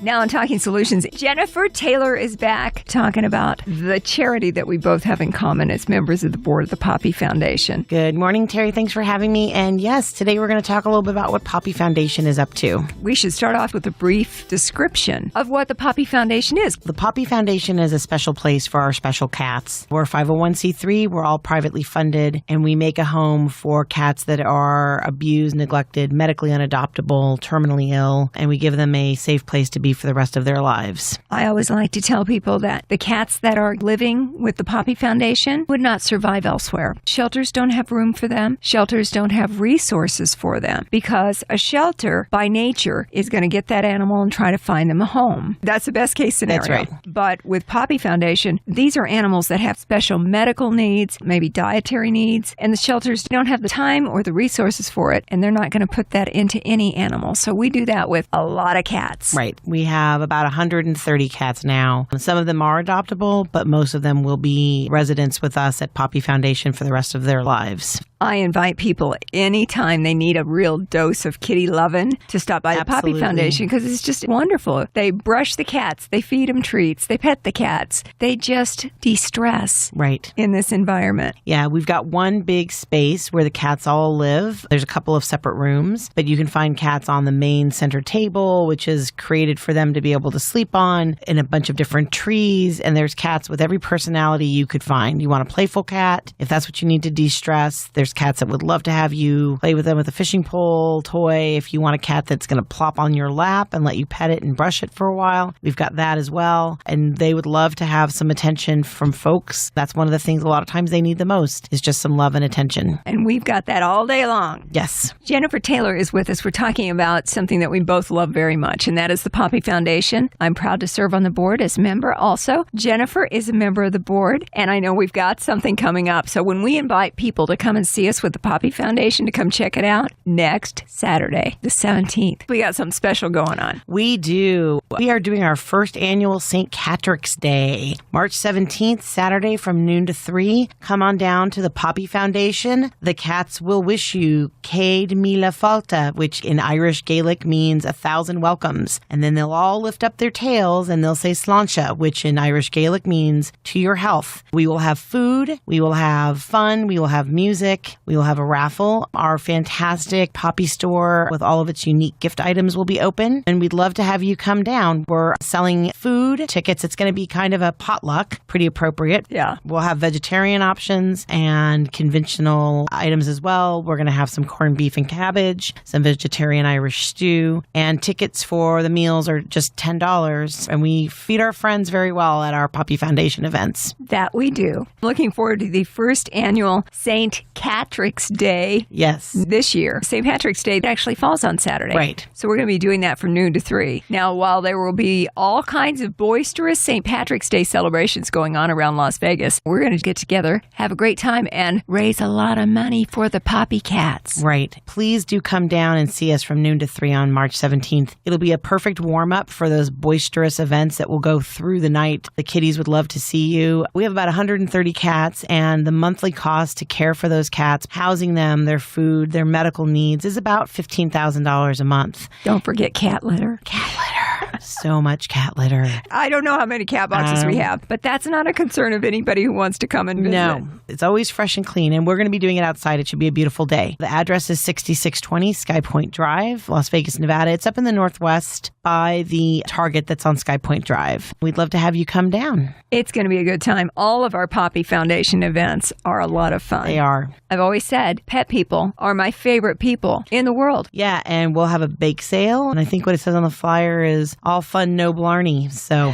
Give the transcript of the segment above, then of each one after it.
Now on Talking Solutions, Jennifer Taylor is back talking about the charity that we both have in common as members of the board of the Poppy Foundation. Good morning, Terry. Thanks for having me. And yes, today we're going to talk a little bit about what Poppy Foundation is up to. We should start off with a brief description of what the Poppy Foundation is. The Poppy Foundation is a special place for our special cats. We're a 501c3. We're all privately funded, and we make a home for cats that are abused, neglected, medically unadoptable, terminally ill, and we give them a safe place to be for the rest of their lives. I always like to tell people that the cats that are living with the Poppy Foundation would not survive elsewhere. Shelters don't have room for them. Shelters don't have resources for them because a shelter by nature is going to get that animal and try to find them a home. That's the best case scenario. That's right. But with Poppy Foundation, these are animals that have special medical needs, maybe dietary needs, and the shelters don't have the time or the resources for it, and they're not going to put that into any animal. So we do that with a lot of cats. Right. We have about 130 cats now. Some of them are adoptable, but most of them will be residents with us at Poppy Foundation for the rest of their lives. I invite people anytime they need a real dose of kitty lovin' to stop by the Poppy Foundation because it's just wonderful. They brush the cats, they feed them treats, they pet the cats. They just de-stress in this environment. Yeah, we've got one big space where the cats all live. There's a couple of separate rooms, but you can find cats on the main center table, which is created for them to be able to sleep on, in a bunch of different trees. And there's cats with every personality you could find. You want a playful cat, if that's what you need to de-stress. There's cats that would love to have you play with them with a fishing pole toy. If you want a cat that's going to plop on your lap and let you pet it and brush it for a while, we've got that as well. And they would love to have some attention from folks. That's one of the things a lot of times they need the most is just some love and attention. And we've got that all day long. Yes. Jennifer Taylor is with us. We're talking about something that we both love very much, and that is the Poppy Foundation. I'm proud to serve on the board as a member also. Jennifer is a member of the board, and I know we've got something coming up. So when we invite people to come and see us with the Poppy Foundation to come check it out next Saturday, the 17th, we got something special going on. We do. We are doing our first annual St. Catrick's Day, March 17th, Saturday from noon to 3. Come on down to the Poppy Foundation. The cats will wish you Céad Míle Fáilte, which in Irish Gaelic means 1,000 welcomes. And then they'll all lift up their tails and they'll say Sláinte, which in Irish Gaelic means to your health. We will have food. We will have fun. We will have music. We will have a raffle. Our fantastic Poppy store with all of its unique gift items will be open. And we'd love to have you come down. We're selling food, tickets. It's going to be kind of a potluck, pretty appropriate. Yeah. We'll have vegetarian options and conventional items as well. We're going to have some corned beef and cabbage, some vegetarian Irish stew, and tickets for the meals are just $10. And we feed our friends very well at our Poppy Foundation events. That we do. Looking forward to the first annual St. Catrick's Day. Yes. This year. St. Patrick's Day actually falls on Saturday. Right. So we're going to be doing that from noon to 3. Now, while there will be all kinds of boisterous St. Patrick's Day celebrations going on around Las Vegas, we're going to get together, have a great time, and raise a lot of money for the Poppy Cats. Right. Please do come down and see us from noon to 3 on March 17th. It'll be a perfect warm-up for those boisterous events that will go through the night. The kitties would love to see you. We have about 130 cats, and the monthly cost to care for those cats, housing them, their food, their medical needs is about $15,000 a month. Don't forget cat litter. Cat litter. So much cat litter. I don't know how many cat boxes we have, but that's not a concern of anybody who wants to come and visit. No, it's always fresh and clean, and we're going to be doing it outside. It should be a beautiful day. The address is 6620 Sky Point Drive, Las Vegas, Nevada. It's up in the northwest by the Target that's on Sky Point Drive. We'd love to have you come down. It's going to be a good time. All of our Poppy Foundation events are a lot of fun. They are. I've always said pet people are my favorite people in the world. Yeah, and we'll have a bake sale, and I think what it says on the flyer is all fun, no blarney. So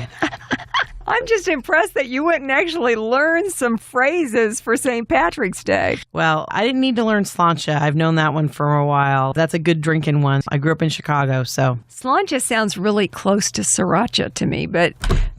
I'm just impressed that you went and actually learned some phrases for St. Patrick's Day. Well, I didn't need to learn Sláinte. I've known that one for a while. That's a good drinking one. I grew up in Chicago, so. Sláinte sounds really close to sriracha to me, but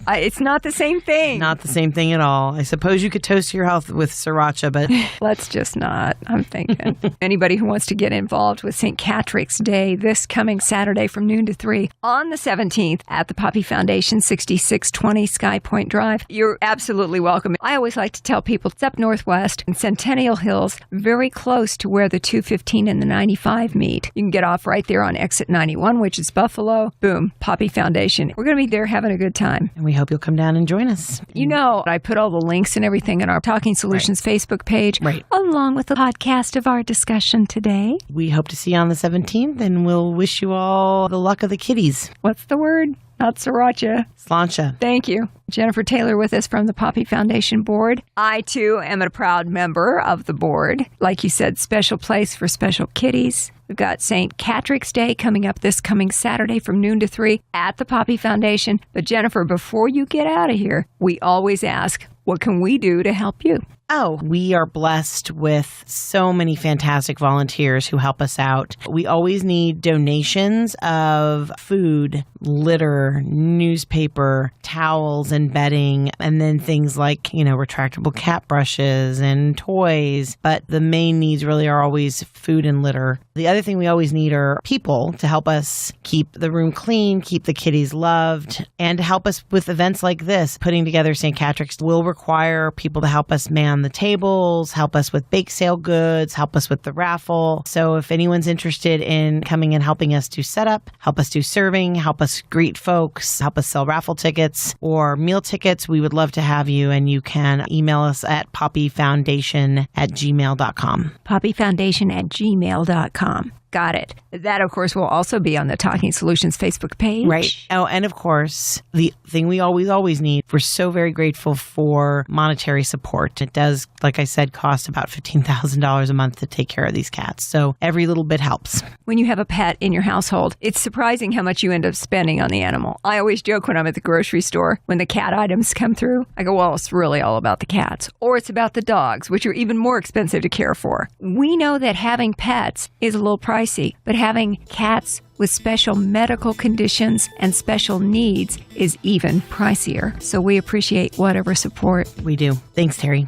It's not the same thing. Not the same thing at all. I suppose you could toast your health with sriracha, but let's just not. I'm thinking. Anybody who wants to get involved with St. Catrick's Day this coming Saturday from noon to 3 on the 17th at the Poppy Foundation, 6620 Sky Point Drive, you're absolutely welcome. I always like to tell people it's up northwest in Centennial Hills, very close to where the 215 and the 95 meet. You can get off right there on exit 91, which is Buffalo. Boom, Poppy Foundation. We're going to be there having a good time. And we hope you'll come down and join us. You know, I put all the links and everything in our Talking Solutions Facebook page, along with the podcast of our discussion today. We hope to see you on the 17th, and we'll wish you all the luck of the kitties. What's the word? Not sriracha. Slancha. Thank you. Jennifer Taylor with us from the Poppy Foundation Board. I, too, am a proud member of the board. Like you said, special place for special kitties. We've got St. Catrick's Day coming up this coming Saturday from noon to 3 at the Poppy Foundation. But Jennifer, before you get out of here, we always ask, what can we do to help you? Oh, we are blessed with so many fantastic volunteers who help us out. We always need donations of food, litter, newspaper, towels, and bedding, and then things like, retractable cat brushes and toys. But the main needs really are always food and litter. The other thing we always need are people to help us keep the room clean, keep the kitties loved, and to help us with events like this. Putting together St. Catrick's will require people to help us man the tables, help us with bake sale goods, help us with the raffle. So if anyone's interested in coming and helping us do setup, help us do serving, help us greet folks, help us sell raffle tickets or meal tickets, we would love to have you. And you can email us at poppyfoundation@gmail.com. poppyfoundation@gmail.com. Got it. That, of course, will also be on the Talking Solutions Facebook page. Right. Oh, and of course, the thing we always need, we're so very grateful for monetary support. It does, like I said, cost about $15,000 a month to take care of these cats. So every little bit helps. When you have a pet in your household, it's surprising how much you end up spending on the animal. I always joke when I'm at the grocery store, when the cat items come through, I go, well, it's really all about the cats. Or it's about the dogs, which are even more expensive to care for. We know that having pets is a little pricey, but having cats with special medical conditions and special needs is even pricier. So we appreciate whatever support. We do. Thanks, Terry.